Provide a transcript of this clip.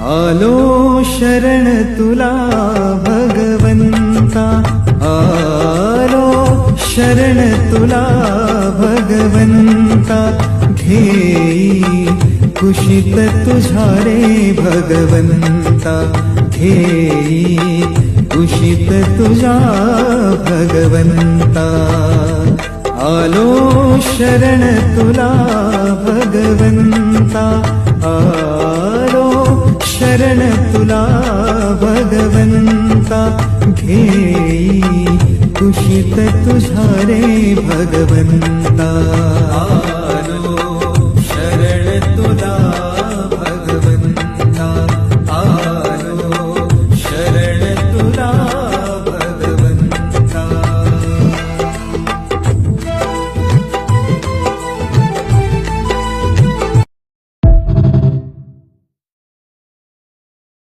आलो शरण तुला भगवंता, आलो शरण तुला भगवंता, घेई कुशीत तुझ्या रे भगवंता, घेई कुशीत तुझ्या भगवंता. आलो शरण तुला भगवंता, आलो शरण तुला भगवंता, घेई कुशीत तुझ्या रे भगवंता.